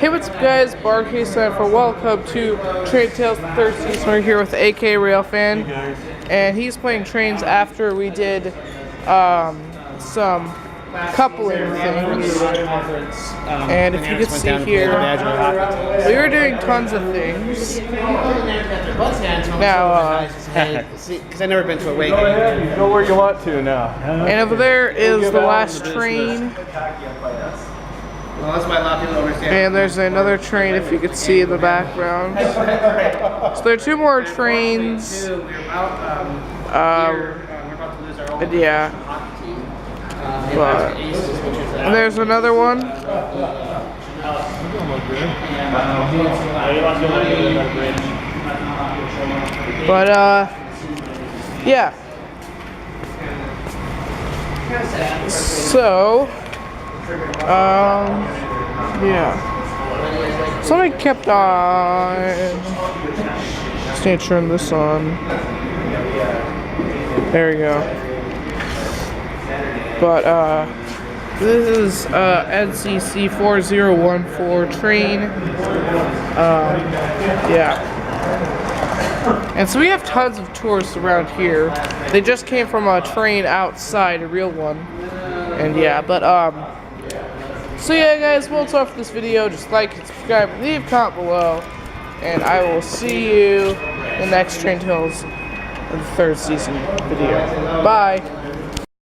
Hey, what's up guys, Barcase for welcome to Train Tales the third season. We're here with AK Railfan, and he's playing trains after we did some coupling things. And if you could see here, we were doing tons of things. Now, because I've never been to a way game. You go where you want to now. And over there is the last train. Well, that's why a lot of people understand. And there's another train, if you could see in the background. So there are two more trains. We're about to lose our own Yeah. hockey team. But, and there's another one. But yeah. So yeah. Somebody kept on. Just need to turn this on. There we go. But this is NCC 4014 train. Yeah. And so we have tons of tourists around here. They just came from a train outside, a real one. And yeah, but so yeah guys, well, that's all for this video. Just like and subscribe, leave a comment below, and I will see you in the next Train Tales of the third season video. Bye.